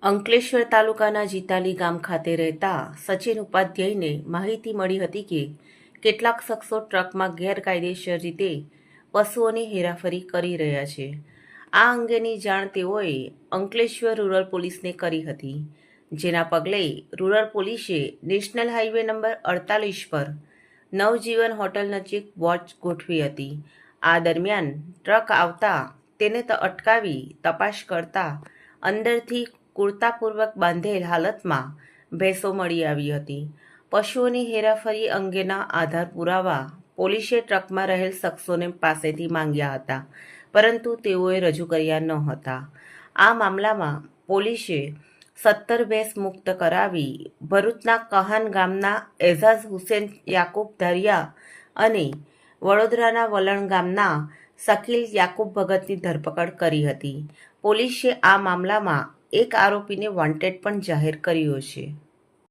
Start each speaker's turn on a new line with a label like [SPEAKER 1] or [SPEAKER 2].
[SPEAKER 1] અંકલેશ્વર તાલુકાના જીતાલી ગામ ખાતે રહેતા સચિન ઉપાધ્યાયને માહિતી મળી હતી કે કેટલાક શખ્સો ટ્રકમાં ગેરકાયદેસર રીતે પશુઓની હેરાફેરી કરી રહ્યા છે। આ અંગેની જાણ તેઓએ અંકલેશ્વર રૂરલ પોલીસને કરી હતી, જેના પગલે રૂરલ પોલીસે નેશનલ હાઈવે નંબર 48 પર નવજીવન હોટલ નજીક વોચ ગોઠવી હતી। આ દરમિયાન ટ્રક આવતા તેને અટકાવી તપાસ કરતા અંદરથી કુર્તાપૂર્વક બાંધેલ હાલતમાં ભેંસો મળી આવી હતી। પશુઓની હેરાફેરી અંગેના આધાર પુરાવા પોલીસે ટ્રકમાં રહેલ શખ્સોને પાસેથી માંગ્યા હતા, પરંતુ તેઓએ રજૂ કર્યા ન હતા। આ મામલામાં પોલીસે 17 ભેંસ મુક્ત કરાવી ભરૂચના કહાન ગામના એઝાઝ હુસેન યાકુબ ધારિયા અને વડોદરાના વલણ ગામના શકીલ યાકુબ ભગતની ધરપકડ કરી હતી। પોલીસે આ મામલામાં એક આરોપીને વોન્ટેડ પણ જાહેર કર્યો છે।